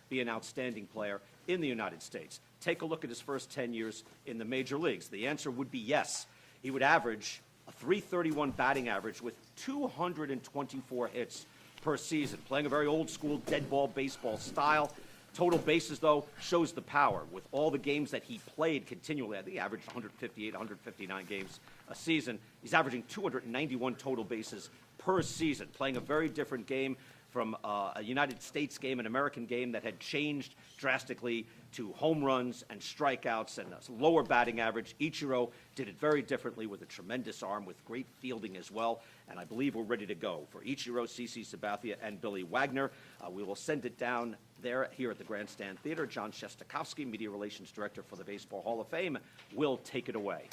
be an outstanding player in the United States? Take a look at his first 10 years in the major leagues. The answer would be yes. He would average a .331 batting average with 224 hits per season, playing a very old-school dead ball baseball style. Total bases, though, shows the power. With all the games that he played continually, I think he averaged 158, 159 games a season. He's averaging 291 total bases per season, playing a very different game from a United States game, an American game that had changed drastically to home runs and strikeouts and a lower batting average. Ichiro did it very differently with a tremendous arm, with great fielding as well. And I believe we're ready to go for Ichiro, CC Sabathia, and Billy Wagner. We will send it down there here at the Grandstand Theater. John Shestakowski, Media Relations Director for the Baseball Hall of Fame, will take it away.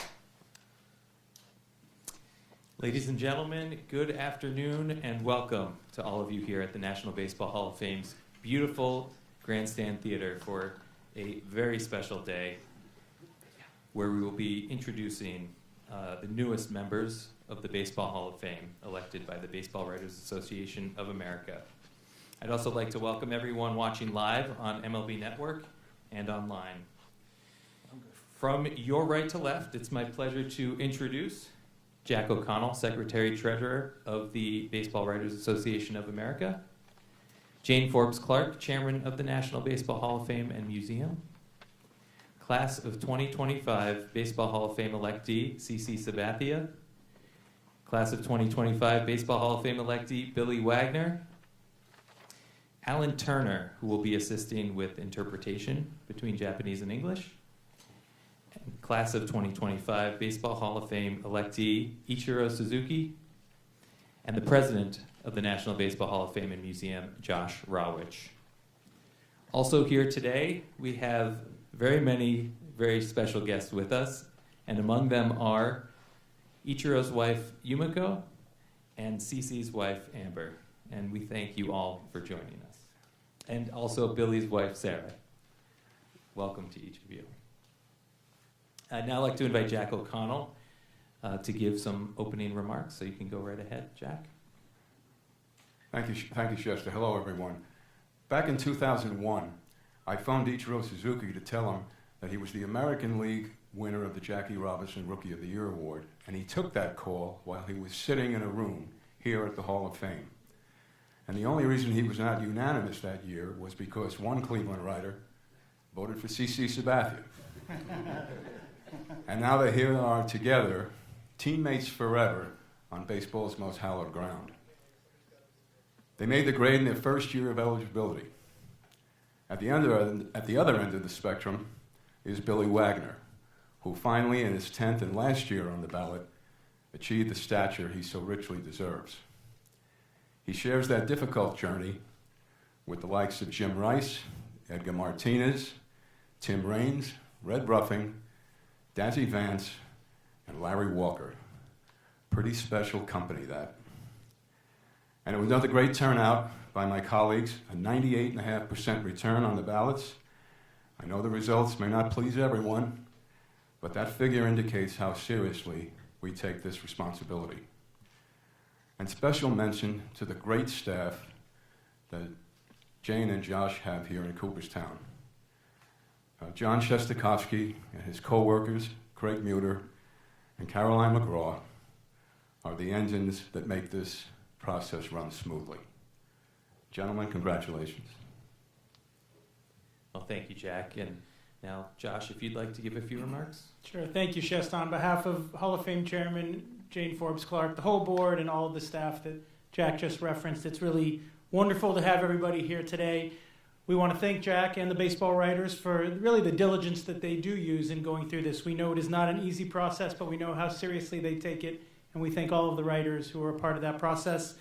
Ladies and gentlemen, good afternoon and welcome to all of you here at the National Baseball Hall of Fame's beautiful Grandstand Theater for a very special day where we will be introducing the newest members of the Baseball Hall of Fame elected by the Baseball Writers Association of America. I'd also like to welcome everyone watching live on MLB Network and online. From your right to left, it's my pleasure to introduce Jack O'Connell, Secretary-Treasurer of the Baseball Writers Association of America. Jane Forbes Clark, Chairman of the National Baseball Hall of Fame and Museum. Class of 2025 Baseball Hall of Fame electee, CC Sabathia. Class of 2025 Baseball Hall of Fame electee, Billy Wagner. Alan Turner, who will be assisting with interpretation between Japanese and English. Class of 2025 Baseball Hall of Fame electee Ichiro Suzuki, and the President of the National Baseball Hall of Fame and Museum, Josh Rawich. Also here today, we have very many very special guests with us, and among them are Ichiro's wife, Yumiko, and Cece's wife, Amber. And we thank you all for joining us. And also Billy's wife, Sarah. Welcome to each of you. I'd now like to invite Jack O'Connell to give some opening remarks, so you can go right ahead, Jack. Thank you, Chester. Hello, everyone. Back in 2001, I phoned Ichiro Suzuki to tell him that he was the American League winner of the Jackie Robinson Rookie of the Year Award, and he took that call while he was sitting in a room here at the Hall of Fame. And the only reason he was not unanimous that year was because one Cleveland writer voted for CC Sabathia. And now they here are together, teammates forever, on baseball's most hallowed ground. They made the grade in their first year of eligibility. At the other end of the spectrum is Billy Wagner, who finally, in his 10th and last year on the ballot, achieved the stature he so richly deserves. He shares that difficult journey with the likes of Jim Rice, Edgar Martinez, Tim Raines, Red Ruffing, Dazzy Vance, and Larry Walker. Pretty special company, that. And it was another great turnout by my colleagues, a 98.5% return on the ballots. I know the results may not please everyone, but that figure indicates how seriously we take this responsibility. And special mention to the great staff that Jane and Josh have here in Cooperstown. John Shestakowski and his co-workers, Craig Muter and Caroline McGraw, are the engines that make this process run smoothly. Gentlemen, congratulations. Well, thank you, Jack. And now, Josh, if you'd like to give a few remarks. Sure. Thank you, Shest. On behalf of Hall of Fame Chairman Jane Forbes Clark, the whole board, and all of the staff that Jack just referenced, it's really wonderful to have everybody here today. We want to thank Jack and the baseball writers for really the diligence that they do use in going through this. We know it is not an easy process, but we know how seriously they take it, and we thank all of the writers who are a part of that process.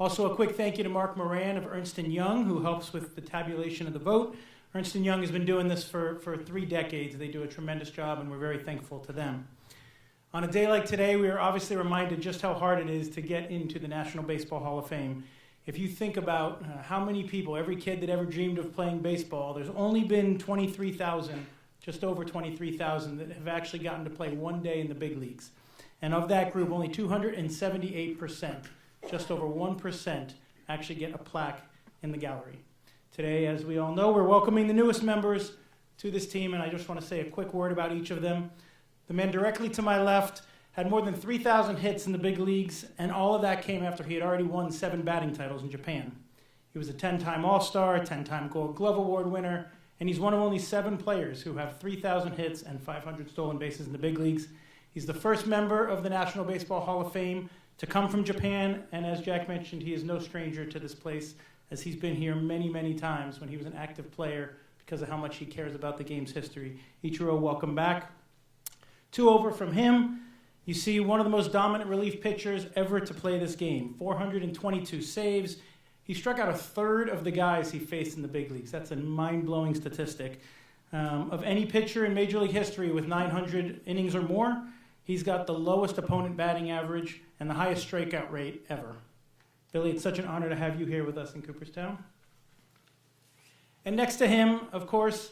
Also, a quick thank you to Mark Moran of Ernst & Young, who helps with the tabulation of the vote. Ernst & Young has been doing this for 3 decades. They do a tremendous job, and we're very thankful to them. On a day like today, we are obviously reminded just how hard it is to get into the National Baseball Hall of Fame. If you think about how many people, every kid that ever dreamed of playing baseball, there's only been 23,000, just over 23,000, that have actually gotten to play one day in the big leagues. And of that group, only 278%, just over 1%, actually get a plaque in the gallery. Today, as we all know, we're welcoming the newest members to this team, and I just want to say a quick word about each of them. The man directly to my left had more than 3,000 hits in the big leagues, and all of that came after he had already won 7 batting titles in Japan. He was a 10-time All-Star, 10-time Gold Glove Award winner, and he's one of only 7 players who have 3,000 hits and 500 stolen bases in the big leagues. He's the first member of the National Baseball Hall of Fame to come from Japan, and as Jack mentioned, he is no stranger to this place, as he's been here many, many times when he was an active player because of how much he cares about the game's history. Ichiro, welcome back. 2 over from him, you see one of the most dominant relief pitchers ever to play this game. 422 saves. He struck out a third of the guys he faced in the big leagues. That's a mind-blowing statistic. Of any pitcher in Major League history with 900 innings or more, he's got the lowest opponent batting average and the highest strikeout rate ever. Billy, it's such an honor to have you here with us in Cooperstown. And next to him, of course,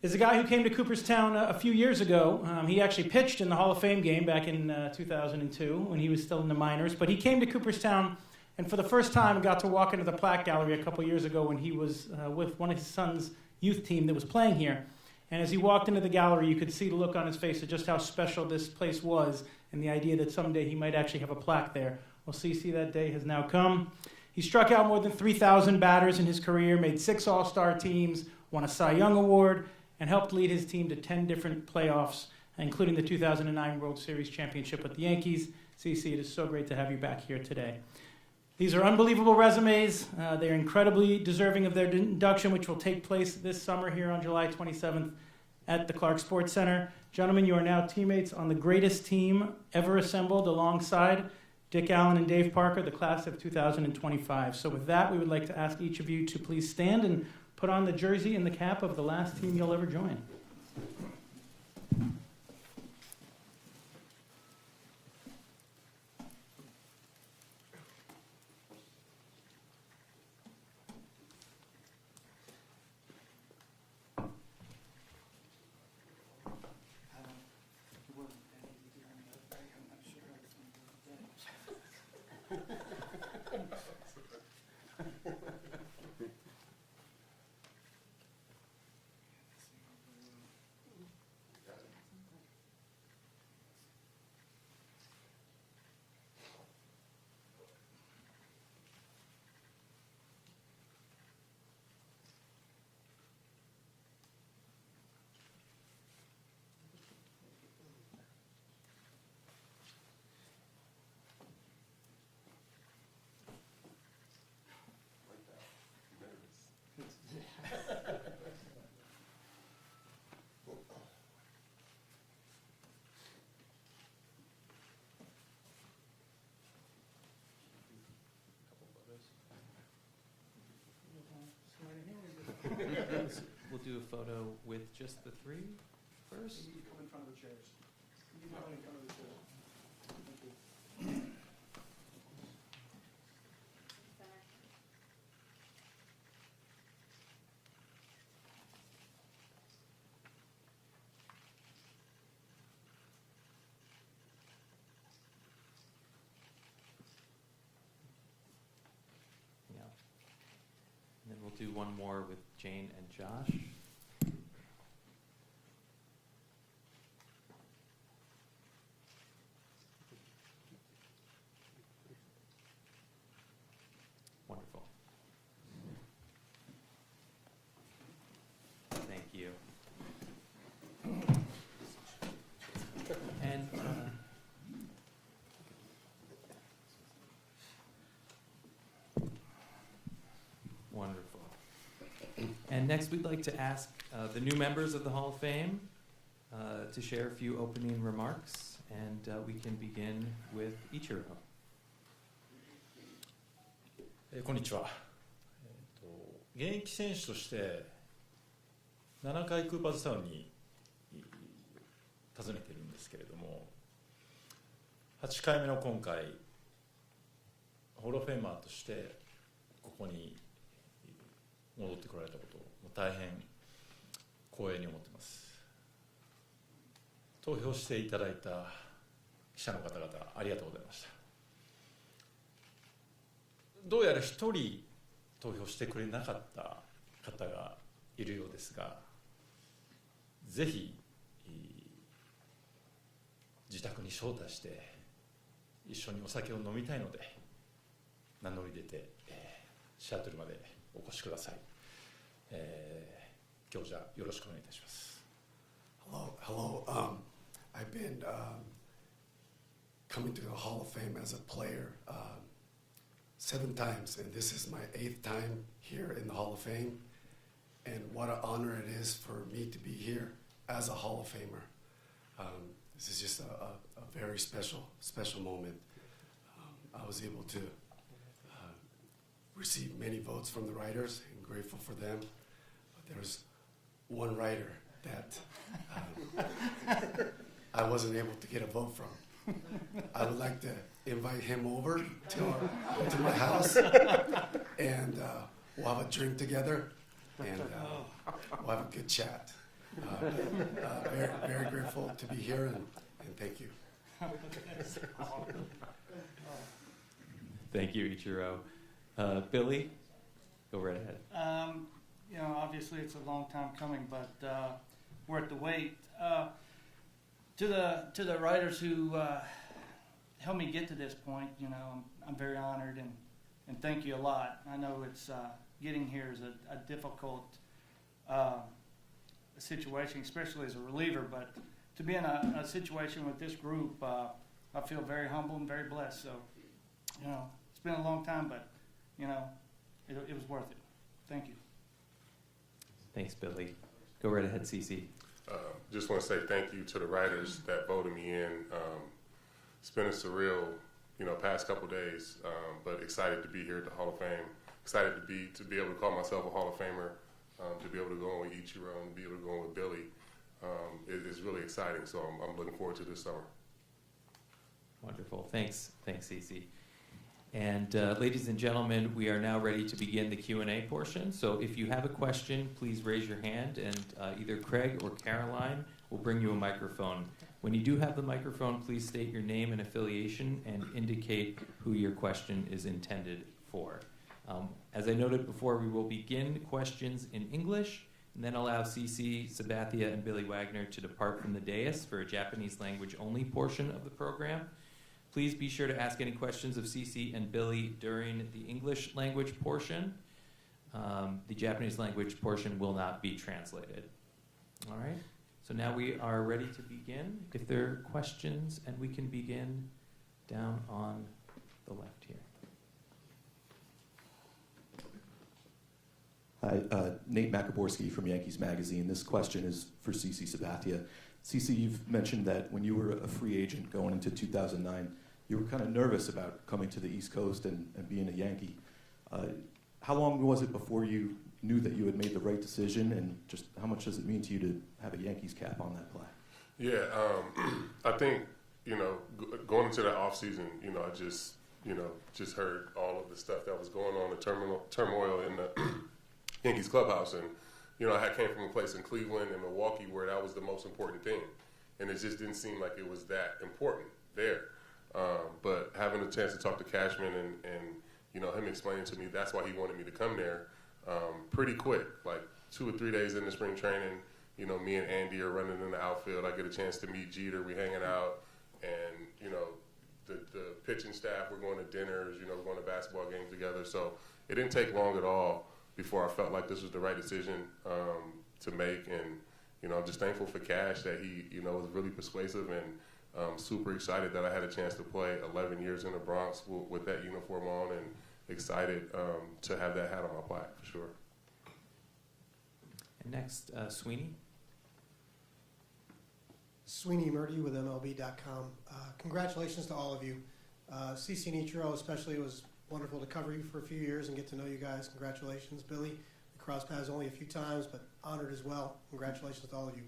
is a guy who came to Cooperstown a few years ago. He actually pitched in the Hall of Fame game back in 2002 when he was still in the minors. But he came to Cooperstown and for the first time got to walk into the plaque gallery a couple years ago when he was with one of his son's youth team that was playing here. And as he walked into the gallery, you could see the look on his face of just how special this place was and the idea that someday he might actually have a plaque there. Well, CC, that day has now come. He struck out more than 3,000 batters in his career, made 6 All-Star teams, won a Cy Young Award, and helped lead his team to 10 different playoffs, including the 2009 World Series championship with the Yankees. CC, it is so great to have you back here today. These are unbelievable resumes. They're incredibly deserving of their induction, which will take place this summer here on July 27th at the Clark Sports Center. Gentlemen, you are now teammates on the greatest team ever assembled alongside Dick Allen and Dave Parker, the class of 2025. So with that, we would like to ask each of you to please stand and put on the jersey and the cap of the last team you'll ever join. We'll do a photo with just the 3 first. You come in front of the chairs. You come in front of the chairs. Yeah. And then we'll do one more with Jane and Josh. Wonderful. Thank you. And wonderful. And next we'd like to ask the new members of the Hall of Fame to share a few opening remarks, and we can begin with Ichiro. こんにちは。現役選手として7回クーパーズタウンに訪ねているんですけれども、8回目の今回ホールオブフェイマーとしてここに戻ってこられたことを大変光栄に思っています。投票していただいた記者の方々ありがとうございました。どうやら1人投票してくれなかった方がいるようですが、ぜひ自宅に招待して一緒にお酒を飲みたいので名乗り出て、シアトルまでお越しください。今日じゃよろしくお願いいたします。Hello. I've been coming to the Hall of Fame as a player 7 times, and this is my 8th time here in the Hall of Fame. And what an honor it is for me to be here as a Hall of Famer. This is just a very special moment. I was able to receive many votes from the writers, and grateful for them. But there's one writer that I wasn't able to get a vote from. I would like to invite him over to my house, and we'll have a drink together, and we'll have a good chat. Very grateful to be here, and thank you. Thank you, Ichiro. Billy, go right ahead. Obviously it's a long time coming, but worth the wait. To the writers who helped me get to this point, I'm very honored and thank you a lot. I know it's getting here is a difficult situation, especially as a reliever, but to be in a situation with this group, I feel very humble and very blessed. So, it's been a long time, but it was worth it. Thank you. Thanks, Billy. Go right ahead, Cece. Just want to say thank you to the writers that voted me in. It's been a surreal, past couple days, but excited to be here at the Hall of Fame. Excited to be able to call myself a Hall of Famer, to be able to go on with Ichiro and be able to go on with Billy. It's really exciting, so I'm looking forward to this summer. Wonderful. Thanks, Cece. And ladies and gentlemen, we are now ready to begin the Q&A portion. So if you have a question, please raise your hand, and either Craig or Caroline will bring you a microphone. When you do have the microphone, please state your name and affiliation and indicate who your question is intended for. As I noted before, we will begin questions in English and then allow Cece, Sabathia, and Billy Wagner to depart from the dais for a Japanese language only portion of the program. Please be sure to ask any questions of Cece and Billy during the English language portion. The Japanese language portion will not be translated. All right, so now we are ready to begin. If there are questions, and we can begin down on the left here. Hi, Nate Macaborski from Yankees Magazine. This question is for Cece Sabathia. Cece, you've mentioned that when you were a free agent going into 2009, you were kind of nervous about coming to the East Coast and being a Yankee. How long was it before you knew that you had made the right decision, and just how much does it mean to you to have a Yankees cap on that flag? Yeah, I think, going into that off season, I just heard all of the stuff that was going on, the turmoil in the Yankees clubhouse, and I came from a place in Cleveland and Milwaukee where that was the most important thing, and it just didn't seem like it was that important there. But having a chance to talk to Cashman and him explaining to me that's why he wanted me to come there pretty quick, like 2 or 3 days into spring training, me and Andy are running in the outfield. I get a chance to meet Jeter. We hanging out, and the pitching staff, we're going to dinners, we're going to basketball games together. So it didn't take long at all before I felt like this was the right decision to make, and I'm just thankful for Cash that he was really persuasive, and super excited that I had a chance to play 11 years in the Bronx with that uniform on, and excited to have that hat on my plaque for sure. And next, Sweeney. Sweeney Murdy with MLB.com. Congratulations to all of you. CC and Ichiro especially, it was wonderful to cover you for a few years and get to know you guys. Congratulations. Billy, we crossed paths only a few times, but honored as well. Congratulations to all of you.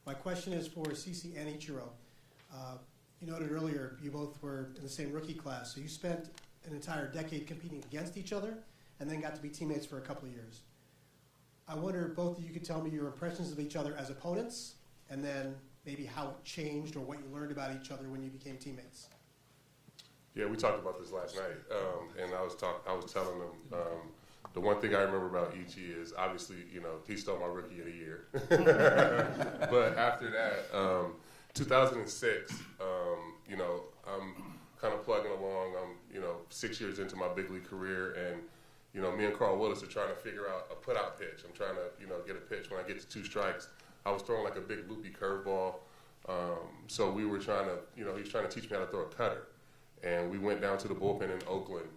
My question is for CC and Ichiro. You noted earlier you both were in the same rookie class, so you spent an entire decade competing against each other and then got to be teammates for a couple of years. I wonder if both of you could tell me your impressions of each other as opponents, and then maybe how it changed or what you learned about each other when you became teammates. Yeah, we talked about this last night, and I was telling them the one thing I remember about Ichi is obviously, he stole my rookie of the year. But after that, 2006, I'm kind of plugging along. I'm, 6 years into my big league career, and, me and Carl Willis are trying to figure out a put-out pitch. I'm trying to, get a pitch when I get to 2 strikes. I was throwing like a big loopy curveball. So we were trying to, he was trying to teach me how to throw a cutter. And we went down to the bullpen in Oakland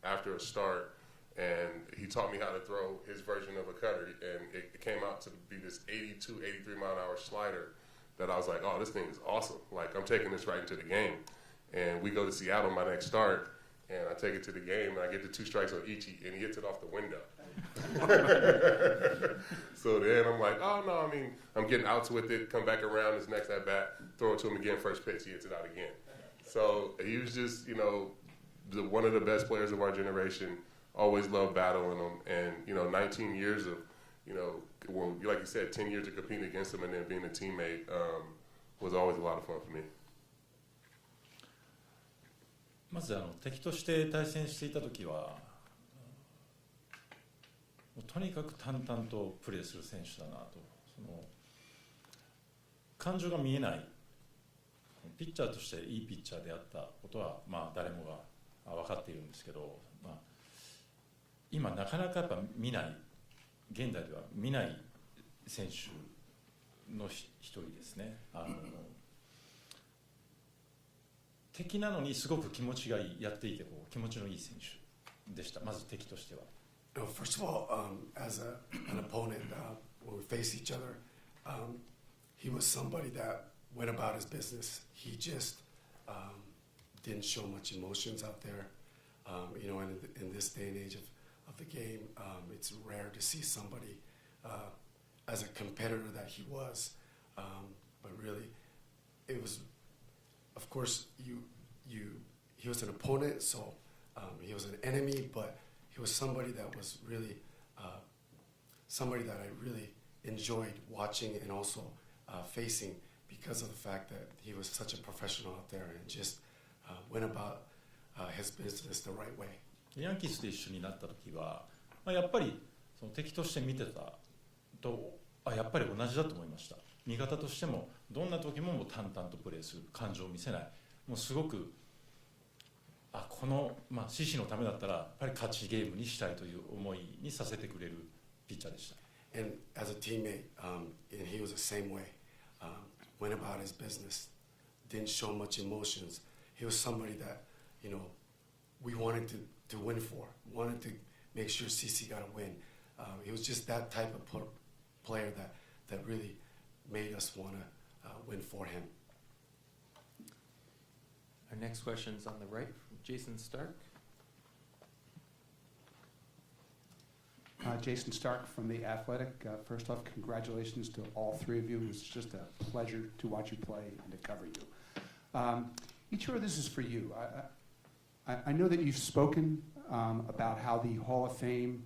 after a start, and he taught me how to throw his version of a cutter. And it came out to be this 82, 83 mile an hour slider that I was like, oh, this thing is awesome. Like, I'm taking this right into the game. And we go to Seattle my next start, and I take it to the game, and I get the 2 strikes on Ichi, and he hits it off the window. So then I'm like, oh, no, I'm getting outs with it, come back around his next at-bat, throw it to him again, first pitch, he hits it out again. So he was just, one of the best players of our generation, always loved battling him, and, 19 years of, well, like you said, 10 years of competing against him and then being a teammate was always a lot of fun for me. まず敵として対戦していた時はもうとにかく淡々とプレーする選手だなと、感情が見えないピッチャーとしていいピッチャーであったことは、誰もが分かっているんですけど、今なかなかやっぱ見ない、現代では見ない選手の一人ですね。敵なのにすごく気持ちがいい、やっていて気持ちのいい選手でした。まず敵としては。First of all, as an opponent, when we faced each other, he was somebody that went about his business. He just didn't show much emotions out there. In this day and age of the game, it's rare to see somebody as a competitor that he was. But really, it was, of course, he was an opponent, so he was an enemy, but he was somebody that was really somebody that I really enjoyed watching and also facing because of the fact that he was such a professional out there and just went about his business the right way. ヤンキースで一緒になった時は、やっぱりその敵として見てたと、やっぱり同じだと思いました。味方としてもどんな時も淡々とプレーする、感情を見せない、もうすごくこの、CC のためだったらやっぱり勝ちゲームにしたいという思いにさせてくれるピッチャーでした。And as a teammate, and he was the same way. Went about his business, didn't show much emotions. He was somebody that, we wanted to win for, wanted to make sure CC got a win. He was just that type of player that really made us want to win for him. Our next question is on the right, from Jason Stark. Jason Stark from The Athletic. First off, congratulations to all 3 of you. It was just a pleasure to watch you play and to cover you. Ichiro, this is for you. I know that you've spoken about how the Hall of Fame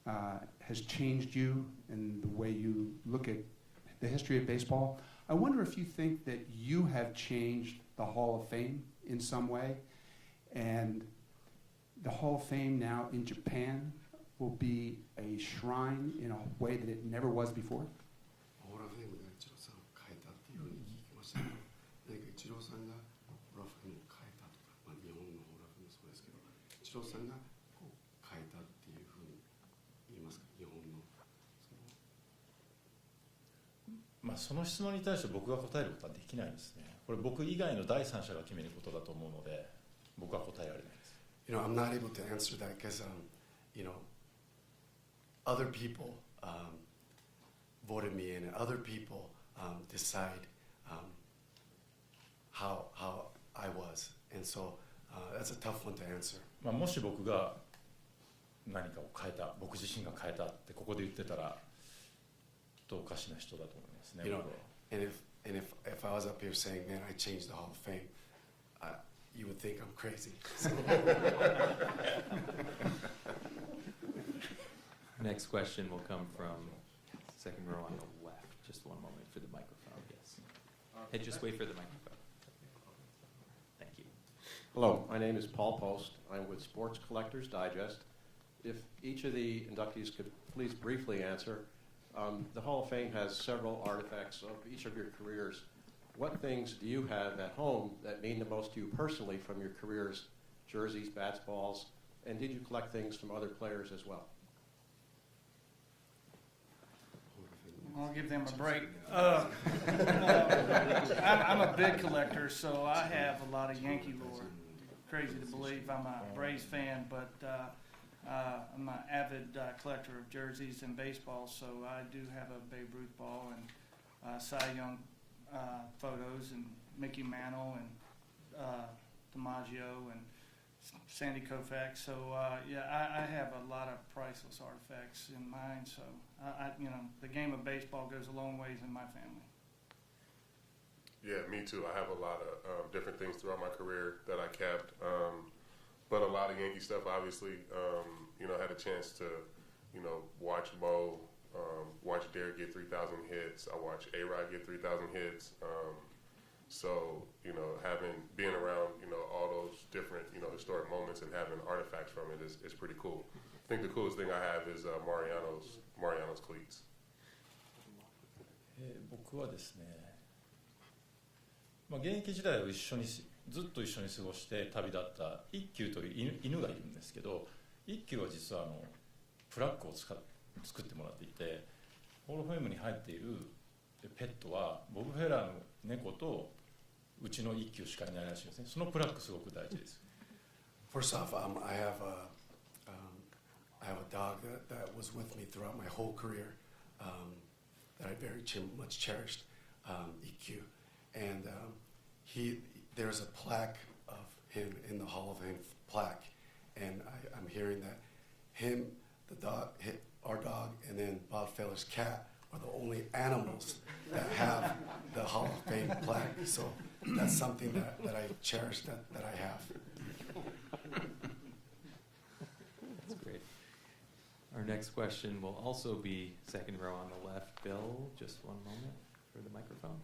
has changed you and the way you look at the history of baseball. I wonder if you think that you have changed the Hall of Fame in some way, and the Hall of Fame now in Japan will be a shrine in a way that it never was before? ホールフェイムがイチローさんを変えたっていうふうに聞きましたけど、何かイチローさんがホールフェイムを変えたとか、日本のホールフェイムもそうですけど、イチローさんが変えたっていうふうに言いますか、日本のその質問に対して僕が答えることはできないですね。これ僕以外の第三者が決めることだと思うので、僕は答えられないです。I'm not able to answer that because, other people voted me in, and other people decide how I was, and so that's a tough one to answer. もし僕が何かを変えた、僕自身が変えたってここで言ってたら、おかしな人だと思いますね。And if I was up here saying, "Man, I changed the Hall of Fame," you would think I'm crazy. Next question will come from second row on the left. Just one moment for the microphone. Yes. Hey, just wait for the microphone. Thank you. Hello, my name is Paul Post. I'm with Sports Collectors Digest. if each of the inductees could please briefly answer. The Hall of Fame has several artifacts of each of your careers. What things do you have at home that mean the most to you personally from your careers? Jerseys, bats, balls, and did you collect things from other players as well? I'll give them a break. I'm a big collector, so I have a lot of Yankee lore. Crazy to believe I'm a Braves fan, but I'm an avid collector of jerseys and baseball, so I do have a Babe Ruth ball and Cy Young photos and Mickey Mantle and DiMaggio and Sandy Koufax. So yeah, I have a lot of priceless artifacts in mine. So the game of baseball goes a long ways in my family. Yeah, me too. I have a lot of different things throughout my career that I kept, but a lot of Yankee stuff. Obviously, had a chance to, watch Mo, watch Derek get 3,000 hits. I watched A-Rod get 3,000 hits. So, being around, all those different, historic moments and having artifacts from it is pretty cool. I think the coolest thing I have is Mariano's cleats. 僕はですね、現役時代をずっと一緒に過ごして旅立った一休という犬がいるんですけど、一休は実はフラッグを作ってもらっていて、ホールフェームに入っているペットはボブ・フェラーの猫とうちの一休しかいないらしいですね。そのプラッグすごく大事です。First off, I have a dog that was with me throughout my whole career, that I very much cherished, EQ, and there's a plaque of him in the Hall of Fame plaque, and I'm hearing that him, the dog, our dog, and then Bob Feller's cat are the only animals that have the Hall of Fame plaque. So that's something that I cherish that I have. That's great. Our next question will also be second row on the left. Bill, just one moment for the microphone.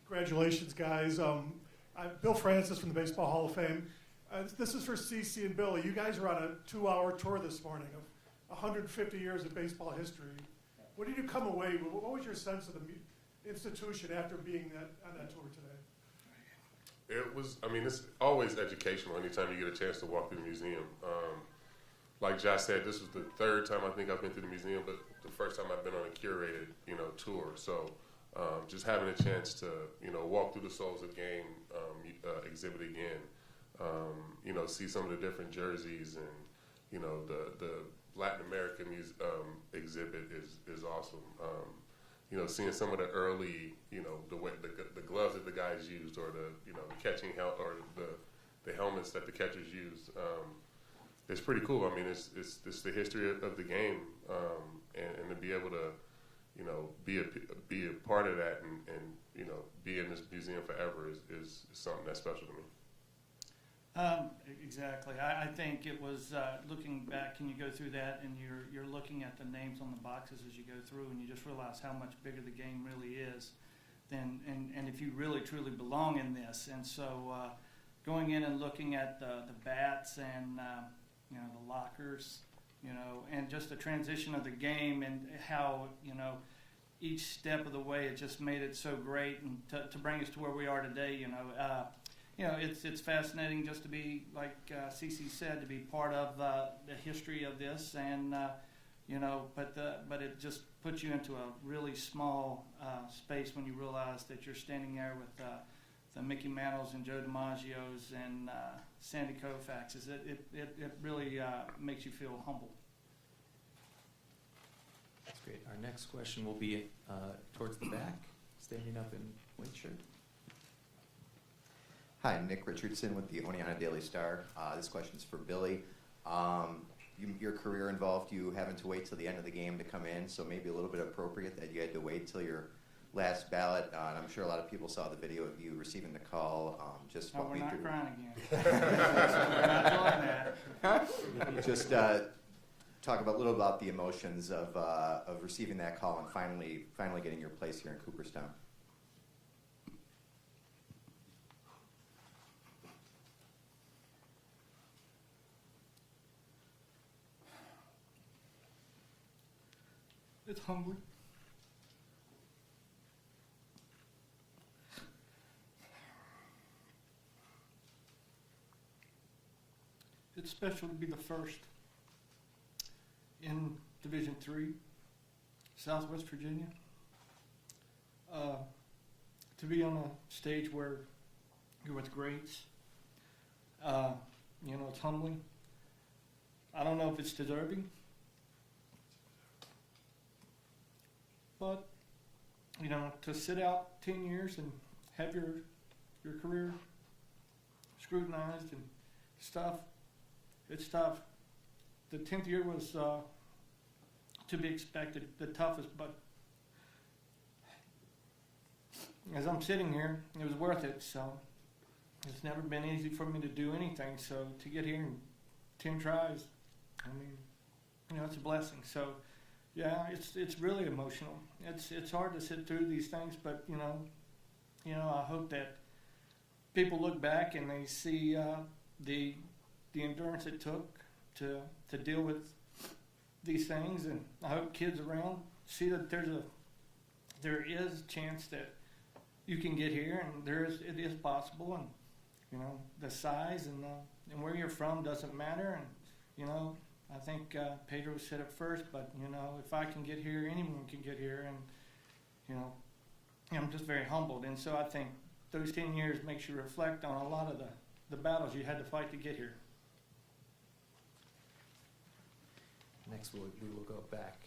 Congratulations, guys. I'm Bill Francis from the Baseball Hall of Fame. This is for CC and Billy. You guys are on a 2-hour tour this morning of 150 years of baseball history. What did you come away with? What was your sense of the institution after being on that tour today? It's always educational anytime you get a chance to walk through the museum. Like Josh said, this was the third time I think I've been through the museum, but the first time I've been on a curated, tour. So just having a chance to, walk through the Souls of Game exhibit again, see some of the different jerseys and, the Latin American exhibit is awesome. Seeing some of the early, the way the gloves that the guys used, or the catching or the helmets that the catchers used, it's pretty cool. It's the history of the game, and to be able to, be a part of that and be in this museum forever is something that's special to me. Exactly. I think it was looking back, and you go through that, and you're looking at the names on the boxes as you go through, and you just realize how much bigger the game really is, and if you really truly belong in this. And so, going in and looking at the bats and the lockers, and just the transition of the game, and how each step of the way it just made it so great, and to bring us to where we are today. It's fascinating just to be, like Cece said, to be part of the history of this, and but it just puts you into a really small space when you realize that you're standing there with the Mickey Mantles and Joe DiMaggios and Sandy Koufaxes. It really makes you feel humble. That's great. Our next question will be towards the back, standing up in white shirt. Hi, Nick Richardson with the Oneonta Daily Star. This question is for Billy. Your career involved you having to wait till the end of the game to come in, so maybe a little bit appropriate that you had to wait till your last ballot. And I'm sure a lot of people saw the video of you receiving the call. Just we're not through. Crying again. We're not doing that. Just talk a little about the emotions of receiving that call and finally getting your place here in Cooperstown. humbling. It's special to be the first in Division III, Southwest Virginia. To be on a stage where you're with greats, you know, it's humbling. I don't know if it's deserving, but, you know, to sit out 10 years and have your career scrutinized and stuff, it's tough. The 10th year was to be expected, the toughest, but as I'm sitting here, it was worth it. So it's never been easy for me to do anything. So to get here in 10 tries, I mean, you know, it's a blessing. So yeah, it's really emotional. It's hard to sit through these things, but you know, I hope that people look back and they see the endurance it took to deal with these things, and I hope kids around see that there is a chance that you can get here, and it is possible, and you know, the size and where you're from doesn't matter, and you know, I think Pedro said it first, but you know, if I can get here, anyone can get here, and you know, I'm just very humbled, and so I think those 10 years makes you reflect on a lot of the battles you had to fight to get here. Next, we will go back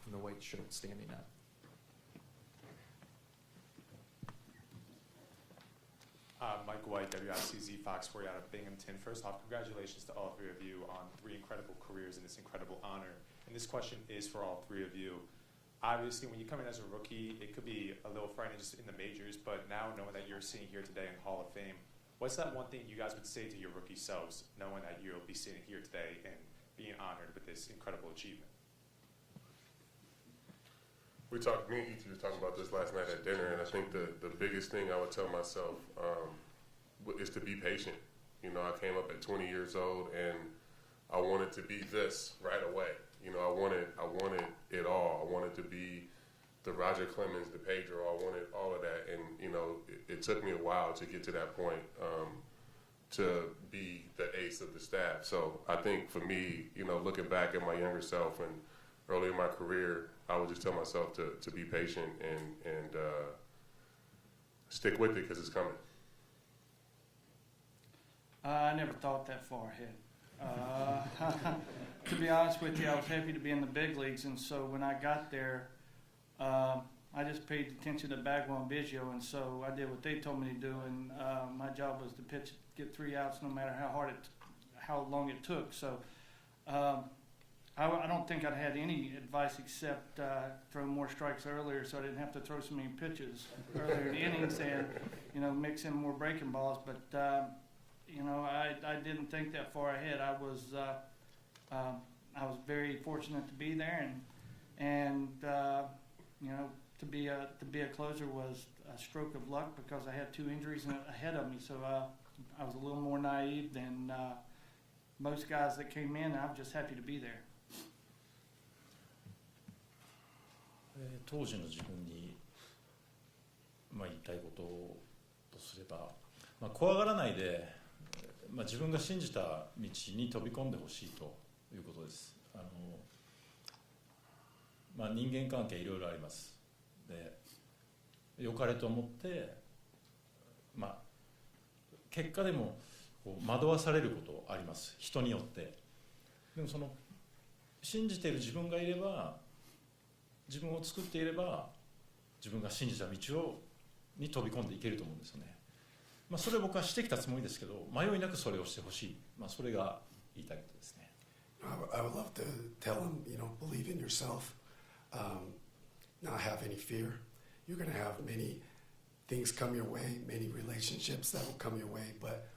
in the white shirt standing up. Michael White, WICZ Fox 40 out of Binghamton. First off, congratulations to all three of you on 3 incredible careers and this incredible honor. And this question is for all 3 of you. Obviously, when you come in as a rookie, it could be a little frightening just in the majors, but now knowing that you're sitting here today in the Hall of Fame, what's that one thing you guys would say to your rookie selves, knowing that you'll be sitting here today and being honored with this incredible achievement? Me and E.T. were talking about this last night at dinner, and I think the biggest thing I would tell myself is to be patient. You know, I came up at 20 years old, and I wanted to be this right away. You know, I wanted it all. I wanted to be the Roger Clemens, the Pedro. I wanted all of that, and you know, it took me a while to get to that point. To be the ace of the staff. So I think for me, you know, looking back at my younger self and early in my career, I would just tell myself to be patient and stick with it because it's coming. I never thought that far ahead. To be honest with you, I was happy to be in the big leagues, and so when I got there, I just paid attention to Bagwell and Biggio, and so I did what they told me to do, and my job was to pitch, get 3 outs, no matter how long it took. So I don't think I'd had any advice except throw more strikes earlier, so I didn't have to throw so many pitches earlier in the innings, and you know, mix in more breaking balls. But you know, I didn't think that far ahead. I was very fortunate to be there, and you know, to be a closer was a stroke of luck because I had 2 injuries ahead of me. So I was a little more naive than most guys that came in. I'm just happy to be there. 当時の自分に、言いたいこととすれば、怖がらないで、自分が信じた道に飛び込んでほしいということです。人間関係いろいろあります。で、良かれと思って、結果でも惑わされることあります。人によって。でもその信じている自分がいれば、自分を作っていれば、自分が信じた道に飛び込んでいけると思うんですよね。それを僕はしてきたつもりですけど、迷いなくそれをしてほしい。それが言いたいことですね。I would love to tell him, you know, believe in yourself, not have any fear. You're going to have many things come your way, many relationships that will come your way, but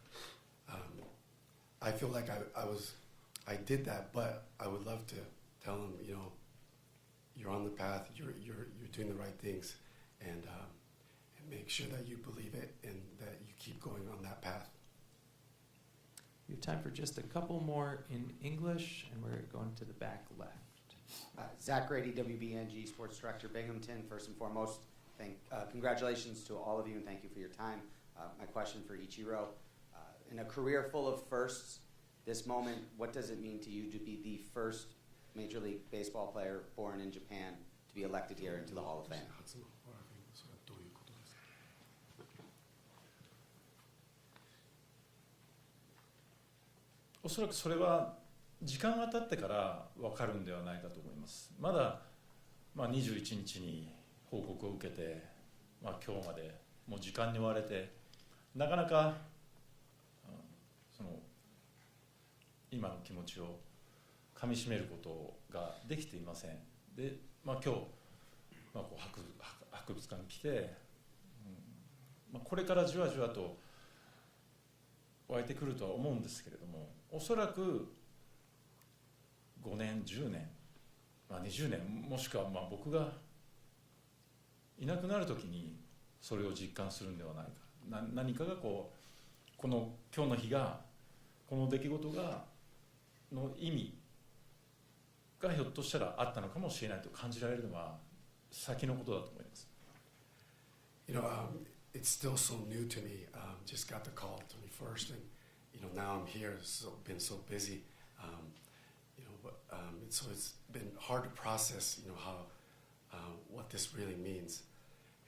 I feel like I did that, but I would love to tell him, you know, you're on the path, you're doing the right things, and make sure that you believe it and that you keep going on that path. We have time for just a couple more in English, and we're going to the back left. Zach Grady, WBNG Sports Director, Binghamton. First and foremost, congratulations to all of you and thank you for your time. My question for Ichiro. In a career full of firsts, this moment, what does it mean to you to be the first Major League Baseball player born in Japan to be elected here into the Hall of Fame? おそらくそれは時間が経ってから分かるんではないかと思います。まだ、21日に報告を受けて、今日までもう時間に追われてなかなかその今の気持ちをかみしめることができていません。で、今日、博物館に来て、これからじわじわと湧いてくるとは思うんですけれども、おそらく5年10年、20年もしくは僕がいなくなるときにそれを実感するんではないか。何かがこの今日の日がこの出来事がの意味がひょっとしたらあったのかもしれないと感じられるのは先のことだと思います。You know, it's still so new to me. Just got the call 21st, and now I'm here. Been so busy. So it's been hard to process. How what this really means,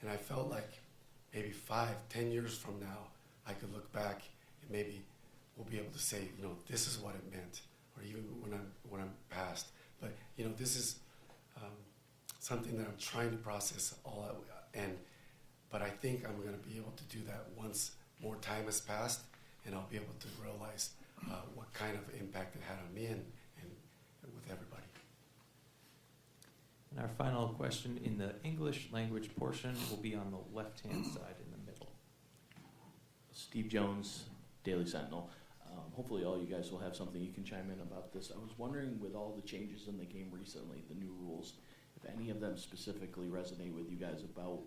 and I felt like maybe 5-10 years from now, I could look back and maybe we'll be able to say, this is what it meant, or even when I'm past. But this is something that I'm trying to process all out, but I think I'm going to be able to do that once more time has passed, and I'll be able to realize what kind of impact it had on me and with everybody. And our final question in the English language portion will be on the left-hand side in the middle. Steve Jones, Daily Sentinel. Hopefully all you guys will have something you can chime in about this. I was wondering, with all the changes in the game recently, the new rules, if any of them specifically resonate with you guys about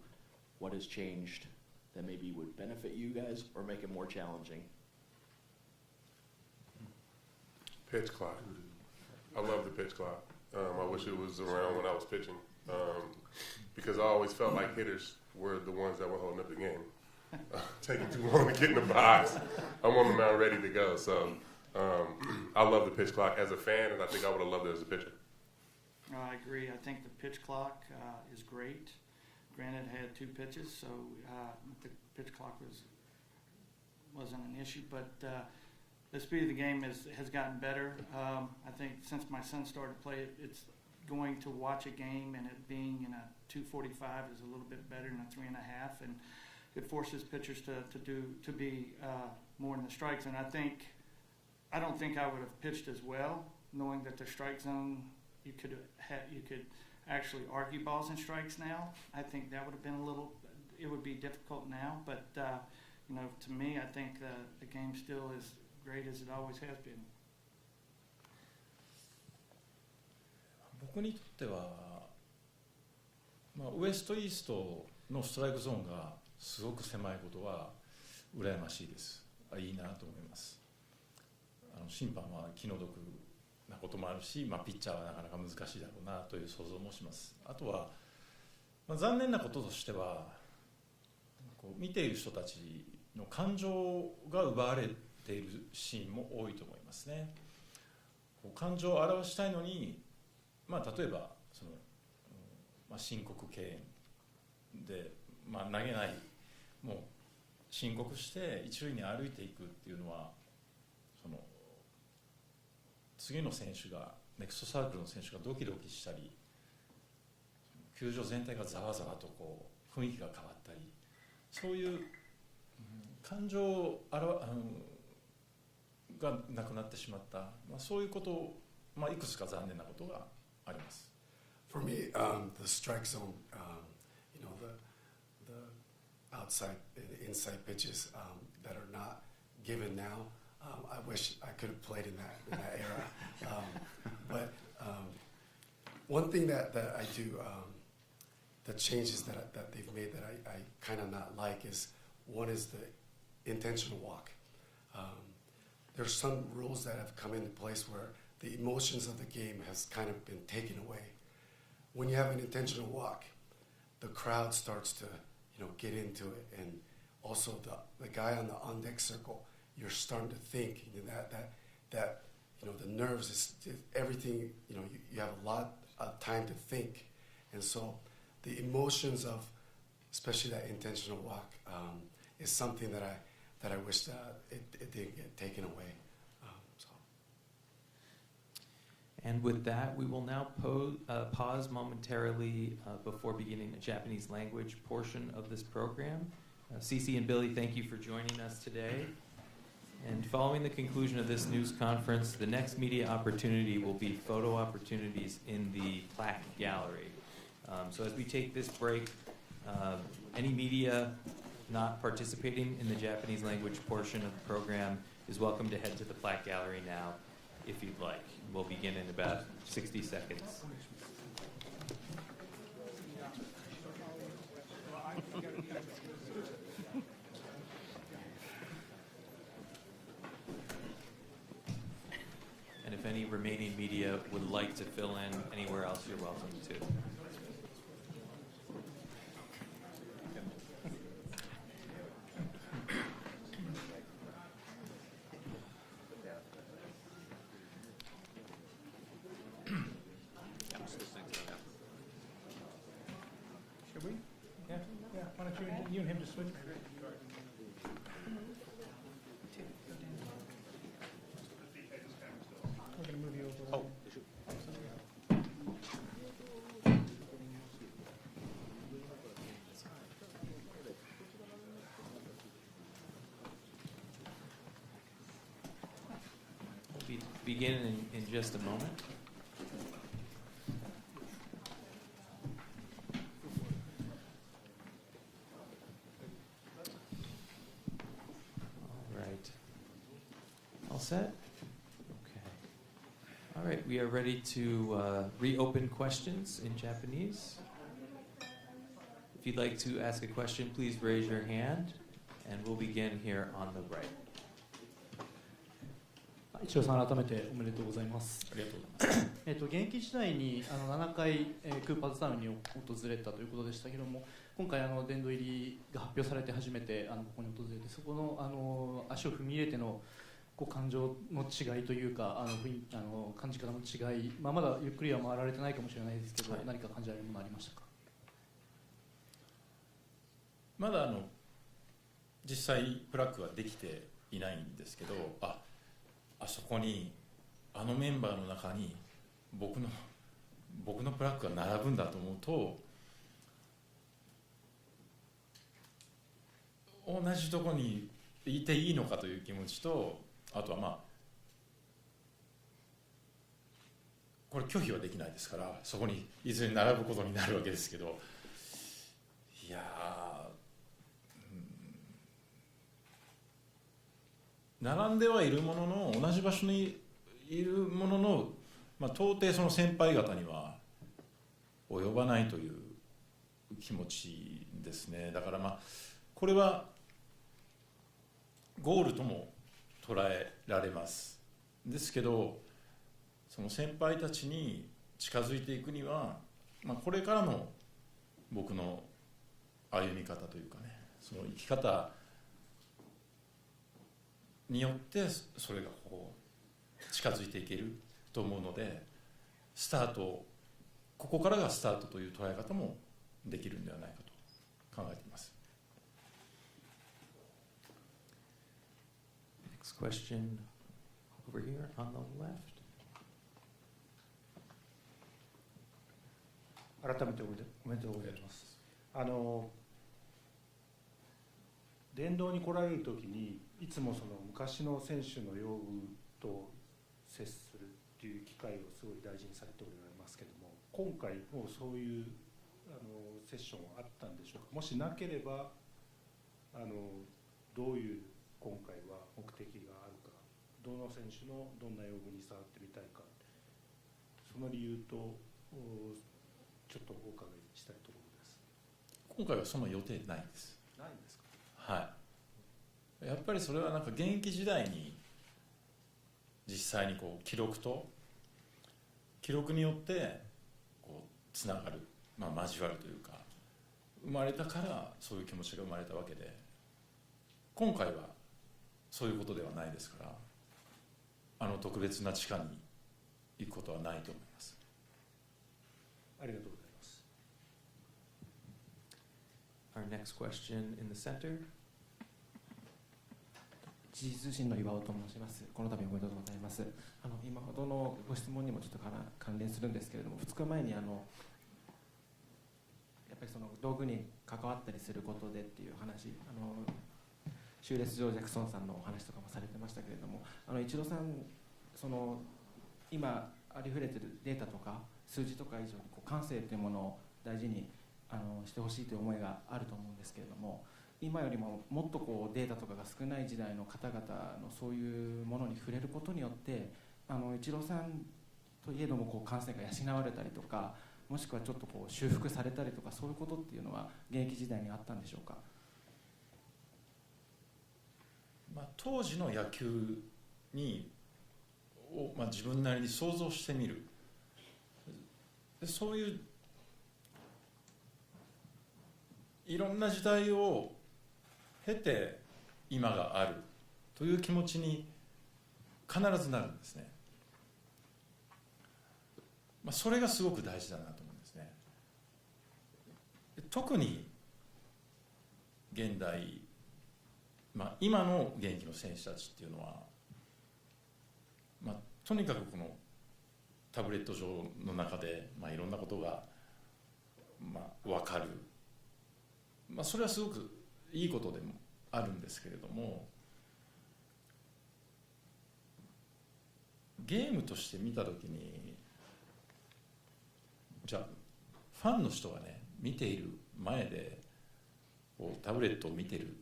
what has changed that maybe would benefit you guys or make it more challenging. Pitch clock. I love the pitch clock. I wish it was around when I was pitching, because I always felt like hitters were the ones that were holding up the game. Taking too long to get in the box. I'm on the mound ready to go. So I love the pitch clock as a fan, and I think I would have loved it as a pitcher. I agree. I think the pitch clock is great. Granted, it had 2 pitches, so the pitch clock wasn't an issue. But the speed of the game has gotten better. I think since my son started to play it, it's going to watch a game and it being in a 2:45 is a little bit better than a 3.5, and it forces pitchers to be more in the strikes. And I don't think I would have pitched as well, knowing that the strike zone you could actually argue balls and strikes now. I think that would have been it would be difficult now, but to me, I think the game still is great as it always has been. 僕にとっては、ウエストイーストのストライクゾーンがすごく狭いことは羨ましいです。いいなと思います。審判は気の毒なこともあるし、ピッチャーはなかなか難しいだろうなという想像もします。あとは、残念なこととしては、見ている人たちの感情が奪われているシーンも多いと思いますね。感情を表したいのに、例えば申告敬遠で、投げない、もう申告して一塁に歩いていくっていうのは、次の選手がネクストサークルの選手がドキドキしたり、球場全体がざわざわと雰囲気が変わったり、そういう感情がなくなってしまった、そういうことを、いくつか残念なことがあります。For me, the strike zone, the outside and inside pitches that are not given now. I wish I could have played in that era. But one thing that I do, the changes that they've made that I kind of not like is, one is the intentional walk. There's some rules that have come into place where the emotions of the game has kind of been taken away. When you have an intentional walk, the crowd starts to, get into it, and also the guy on the on-deck circle, you're starting to think that the nerves is everything. You have a lot of time to think, and so the emotions of, especially that intentional walk, is something that I wish it didn't get taken away. And with that, we will now pause momentarily before beginning the Japanese language portion of this program. Cece and Billy, thank you for joining us today. And following the conclusion of this news conference, the next media opportunity will be photo opportunities in the plaque gallery. So as we take this break, any media not participating in the Japanese language portion of the program is welcome to head to the plaque gallery now if you'd like. We'll begin in about 60 seconds. And if any remaining media would like to fill in anywhere else, you're welcome to. Should we? Yeah. Why don't you and him just switch? We're going to move you over. We'll begin in just a moment. All set? Okay. All right, we are ready to reopen questions in Japanese. If you'd like to ask a question, please raise your hand, and we'll begin here on the right. イチローさん、改めておめでとうございます。ありがとうございます。現役時代に7回、クーパーズタウンに訪れたということでしたけども、今回殿堂入りが発表されて初めてここに訪れて、そこの足を踏み入れての感情の違いというか感じ方の違い、まだゆっくりは回られてないかもしれないですけど、何か感じられるものありましたか？まだ実際プラックはできていないんですけど、あそこにメンバーの中に僕のプラックが並ぶんだと思うと、同じところにいていいのかという気持ちと、あとはこれ拒否はできないですから、そこにいずれ並ぶことになるわけですけど、いや並んではいるものの、同じ場所にいるものの、到底その先輩方には及ばないという気持ちですね。だからこれはゴールとも捉えられます。ですけど、その先輩たちに近づいていくには、これからの僕の歩み方というかね、その生き方によってそれが近づいていけると思うので、ここからがスタートという捉え方もできるんではないかと考えています。Next question over here on the left. 改めておめでとうございます。殿堂に来られるときに、いつもその昔の選手の用具と接するという機会をすごい大事にされておられますけれども、今回もそういうセッションはあったんでしょうか。もしなければどういう今回は目的があるか、どの選手のどんな用具に触ってみたいか、その理由とちょっとお伺いしたいところです。今回はその予定ないです。ないんですか。はい。やっぱりそれは現役時代に実際に記録と記録によってこうつながる、交わるというか生まれたからそういう気持ちが生まれたわけで、今回はそういうことではないですから、特別な地下に行くことはないと思います。ありがとうございます。Our next question in the center. 時事通信の岩尾と申します。この度おめでとうございます。今ほどのご質問にもちょっと関連するんですけれども、2日前にやっぱりその道具に関わったりすることでっていう話、シューレス・ジョー・ジャクソンさんのお話とかもされてましたけれども、イチローさん、今ありふれてるデータとか数字とか以上に感性というものを大事にしてほしいという思いがあると思うんですけれども、今よりももっとデータとかが少ない時代の方々のそういうものに触れることによってイチローさんといえども感性が養われたりとか、もしくはちょっと修復されたりとか、そういうことっていうのは現役時代にあったんでしょうか。当時の野球を自分なりに想像してみる、そういういろんな時代を経て今があるという気持ちに必ずなるんですね。それがすごく大事だなと思うんですね。特に現代、今の現役の選手たちっていうのは、とにかくこのタブレット上の中で、いろんなことが、分かる、それはすごくいいことでもあるんですけれども、ゲームとして見たときに、じゃあファンの人がね見ている前でタブレットを見てる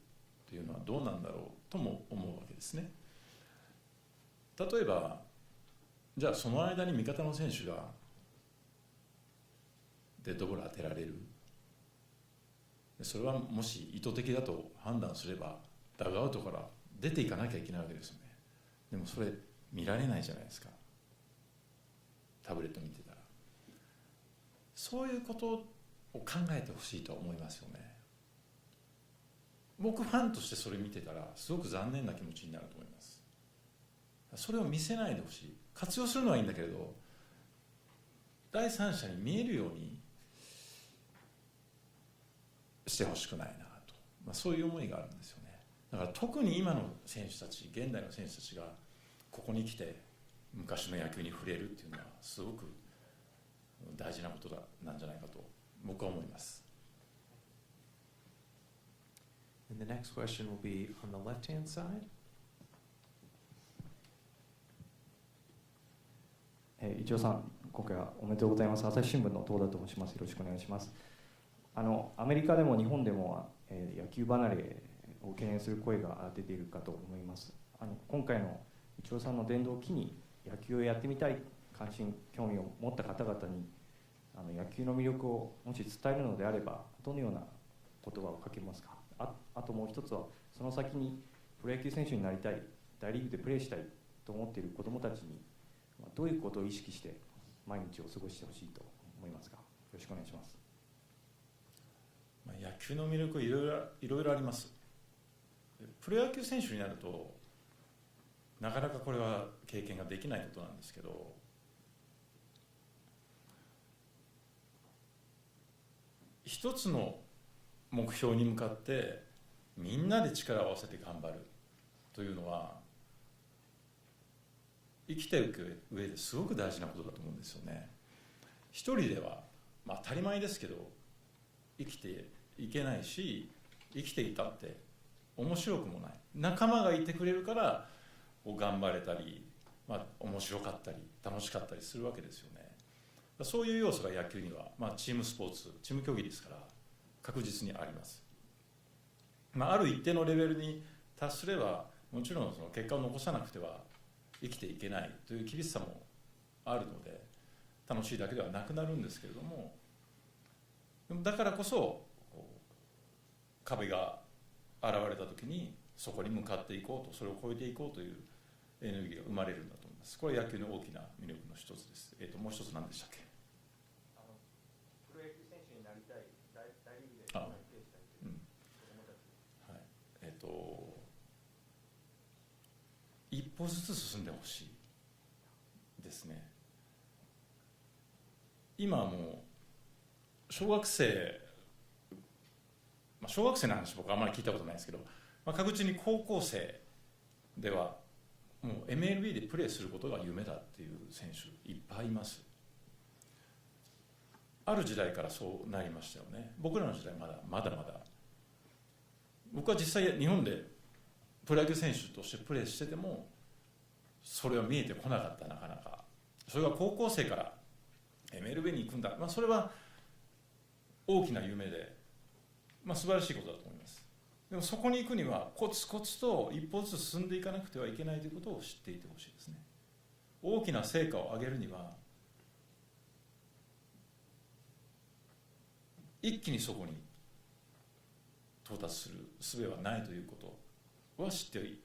というのはどうなんだろうとも思うわけですね。例えばじゃあその間に味方の選手がデッドボール当てられる、それはもし意図的だと判断すればダグアウトから出ていかなきゃいけないわけですよね。でもそれ見られないじゃないですか、タブレット見てたら。そういうことを考えてほしいと思いますよね。僕ファンとしてそれ見てたらすごく残念な気持ちになると思います。それを見せないでほしい。活用するのはいいんだけれど、第三者に見えるようにしてほしくないなと、そういう思いがあるんですよね。だから特に今の選手たち、現代の選手たちがここに来て昔の野球に触れるっていうのはすごく大事なことなんじゃないかと僕は思います。And the next question will be on the left-hand side. イチローさん、今回はおめでとうございます。朝日新聞の東田と申します。よろしくお願いします。アメリカでも日本でも、野球離れを懸念する声が出ているかと思います。今回のイチローさんの殿堂を機に野球をやってみたい関心興味を持った方々に野球の魅力をもし伝えるのであればどのような言葉をかけますか。あともう一つはその先にプロ野球選手になりたい、大リーグでプレーしたいと思っている子どもたちにどういうことを意識して毎日を過ごしてほしいと思いますか。よろしくお願いします。野球の魅力いろいろあります。プロ野球選手になるとなかなかこれは経験ができないことなんですけど、一つの目標に向かってみんなで力を合わせて頑張るというのは生きていく上ですごく大事なことだと思うんですよね。一人では、当たり前ですけど生きていけないし、生きていたって面白くもない。仲間がいてくれるから頑張れたり、面白かったり楽しかったりするわけですよね。そういう要素が野球には、チームスポーツ、チーム競技ですから確実にあります。ある一定のレベルに達すればもちろんその結果を残さなくては生きていけないという厳しさもあるので楽しいだけではなくなるんですけれども、だからこそ壁が現れた時にそこに向かっていこうと、それを超えていこうというエネルギーが生まれるんだと思います。ます。これは野球の大きな魅力の一つです。もう一つ何でしたっけ？プロ野球選手になりたい、大リーグでプレーしたいという子どもたち。はい、一歩ずつ進んでほしいですね。今はもう小学生の話僕あんまり聞いたことないですけど、確実に高校生ではもう MLB でプレーすることが夢だっていう選手いっぱいいます。ある時代からそうなりましたよね。僕らの時代まだ僕は実際日本でプロ野球選手としてプレーしててもそれは見えてこなかった。なかなかそれが高校生から MLB に行くんだ、それは大きな夢で、素晴らしいことだと思います。でもそこに行くにはコツコツと一歩ずつ進んでいかなくてはいけないということを知っていてほしいですね。大きな成果を上げるには一気にそこに到達する術はないということは知っておいて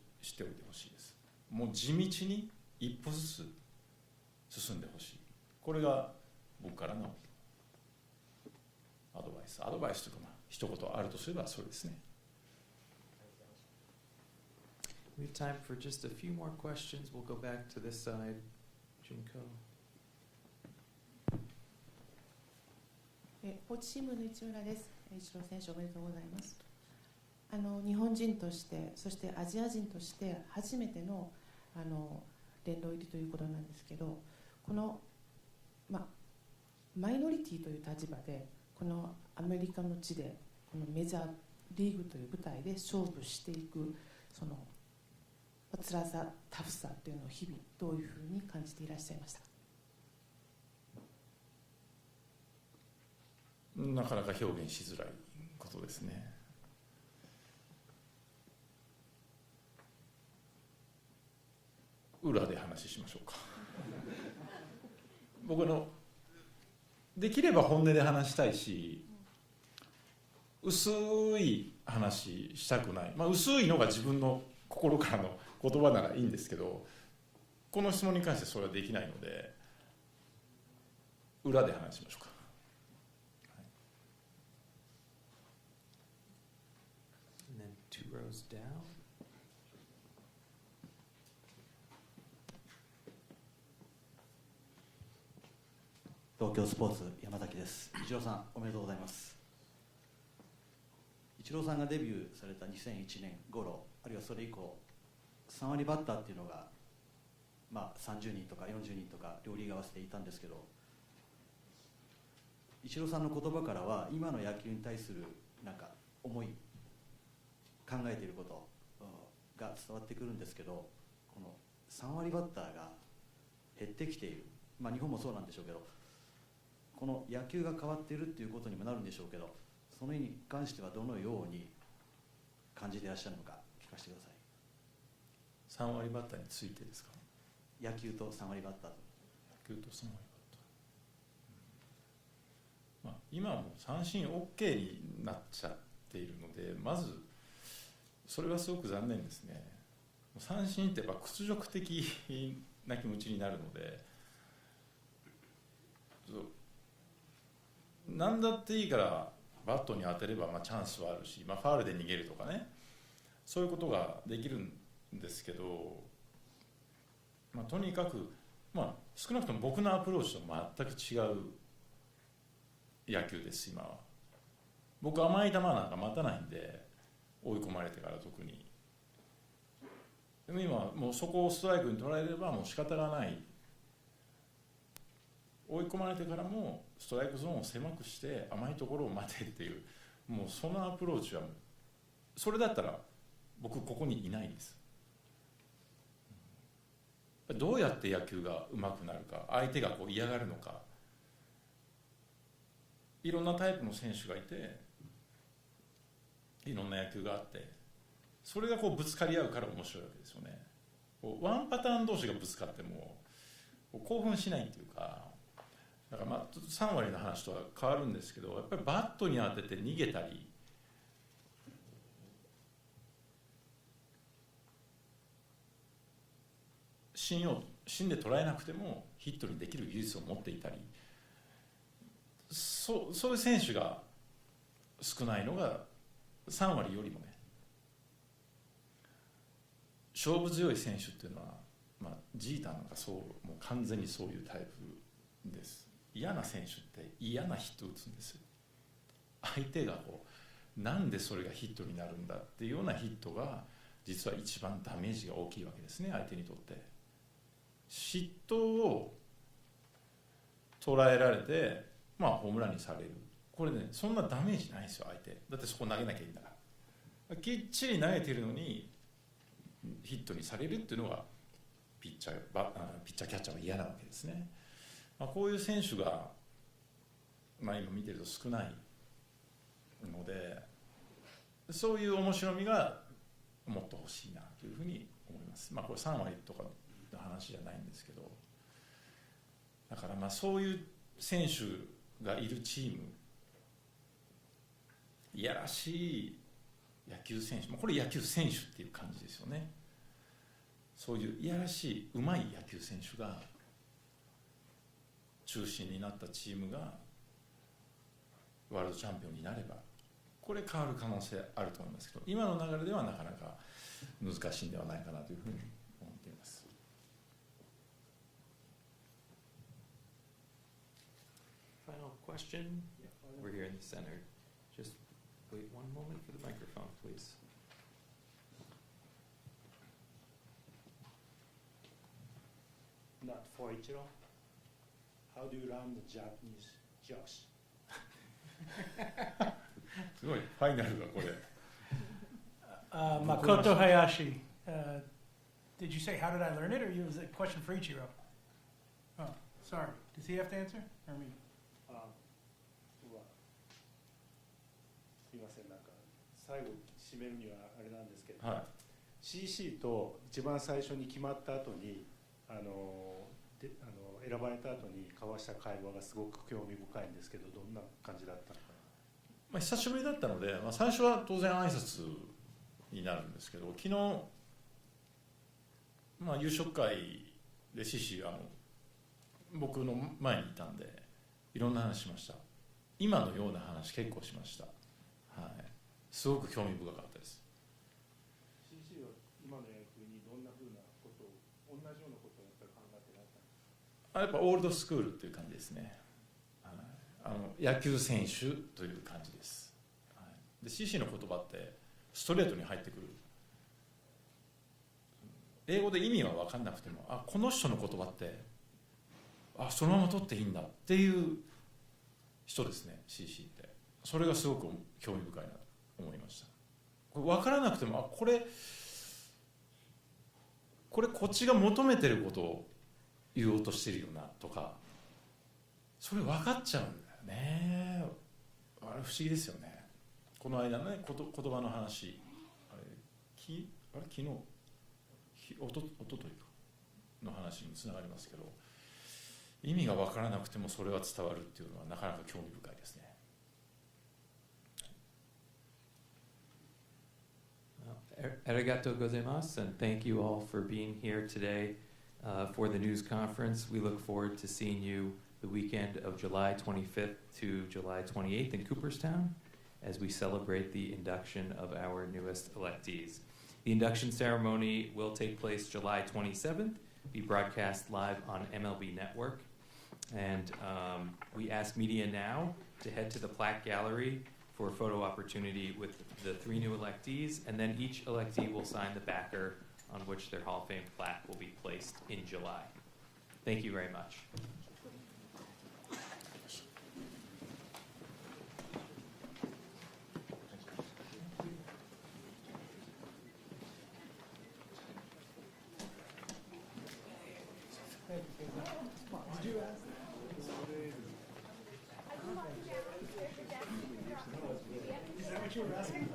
ほしいです。もう地道に一歩ずつ進んでほしい。これが僕からのアドバイスというか一言あるとすればそれですね。We have time for just a few more questions. We'll go back to this side. Junko. 高知新聞の市村です。イチロー選手おめでとうございます。日本人としてそしてアジア人として初めての殿堂入りということなんですけど、この、マイノリティという立場でこのアメリカの地でこのメジャーリーグという舞台で勝負していくその辛さ、タフさというのを日々どういうふうに感じていらっしゃいましたか？なかなか表現しづらいことですね。裏で話しましょうか。僕できれば本音で話したいし、薄い話したくない、薄いのが自分の心からの言葉ならいいんですけど、この質問に関してそれはできないので裏で話しましょうか。And then 2 rows down. 東京スポーツ山崎です。イチローさんおめでとうございます。イチローさんがデビューされた2001年頃、あるいはそれ以降3割バッターっていうのが、30人とか40人とか両リーグ合わせていたんですけど、イチローさんの言葉からは今の野球に対する思い、考えていることが伝わってくるんですけど、この3割バッターが減ってきている、日本もそうなんでしょうけど、この野球が変わっているっていうことにもなるんでしょうけど、その意に関してはどのように感じていらっしゃるのか聞かせてください。3割バッターについてですか？野球と3割バッターと。野球と3割バッター、今はもう三振 OK になっちゃっているので、まずそれはすごく残念ですね。三振ってやっぱ屈辱的な気持ちになるので、何だっていいからバットに当てればチャンスはあるし、ファウルで逃げるとかね、そういうことができるんですけど、とにかく、少なくとも僕のアプローチと全く違う野球です。今は僕甘い球なんか待たないんで、追い込まれてから特に。でも今はもうそこをストライクに捉えればもう仕方がない。追い込まれてからもストライクゾーンを狭くして甘いところを待てっていう、もうそのアプローチはそれだったら僕ここにいないんです。どうやって野球が上手くなるか、相手が嫌がるのか、いろんなタイプの選手がいて、いろんな野球があって、それがぶつかり合うから面白いわけですよね。ワンパターン同士がぶつかっても興奮しないっていうか、だから3割の話とは変わるんですけど、やっぱりバットに当てて逃げたり、芯で捉えなくてもヒットにできる技術を持っていたり、そういう選手が少ないのが3割よりもね、勝負強い選手っていうのは、ジーターなんかもう完全にそういうタイプです。嫌な選手って嫌なヒットを打つんですよ。相手がなんでそれがヒットになるんだっていうようなヒットが実は一番ダメージが大きいわけですね、相手にとって。失投を捉えられて、ホームランにされる、これね、そんなダメージないんですよ、相手だって。そこ投げなきゃいいんだから。きっちり投げてるのにヒットにされるっていうのがピッチャーキャッチャーは嫌なわけですね。こういう選手が、今見てると少ないので、そういう面白みがもっと欲しいなというふうに思います。これ3割とかの話じゃないんですけど、だからそういう選手がいるチーム、いやらしい野球選手、これ野球選手っていう感じですよね。そういういやらしいうまい野球選手が中心になったチームがワールドチャンピオンになれば、これ変わる可能性あると思いますけど、今の流れではなかなか難しいんではないかなというふうに思っています。Final question. We're here in the center. Just wait one moment for the microphone, please. Not for Ichiro. How do you learn the Japanese jokes? すごいファイナルがこれ。Makoto Hayashi, did you say how did I learn it, or was it a question for Ichiro? Oh, sorry. Does he have to answer, or me? すみません、最後締めるにはあれなんですけど、CC と一番最初に決まった後に選ばれた後に交わした会話がすごく興味深いんですけど、どんな感じだったのかな。久しぶりだったので、最初は当然挨拶になるんですけど、昨日、夕食会でCC僕の前にいたんでいろんな話しました。今のような話結構しました。すごく興味深かったです。 CC は今の野球にどんなふうなことを、同じようなことをやっぱり考えてらっしゃるんですか。やっぱオールドスクールっていう感じですね。野球選手という感じです。で CC の言葉ってストレートに入ってくる。英語で意味は分かんなくても、この人の言葉ってそのまま取っていいんだっていう人ですね、 CC って。それがすごく興味深いなと思いました。これ分からなくてもこれこっちが求めてることを言おうとしてるよなとか、それ分かっちゃうんだよね。あれ不思議ですよね。この間ね、言葉の話、昨日おとといの話につながりますけど、意味が分からなくてもそれは伝わるっていうのはなかなか興味深いですね。Arigatou gozaimasu, and thank you all for being here today for the news conference. We look forward to seeing you the weekend of July 25th to July 28th in Cooperstown as we celebrate the induction of our newest electees. The induction ceremony will take place July 27th, be broadcast live on MLB Network. And we ask media now to head to the plaque gallery for a photo opportunity with the 3 new electees, and then each electee will sign the backer on which their Hall of Fame plaque will be placed in July. Thank you very much. Did you ask? Is that what you were asking?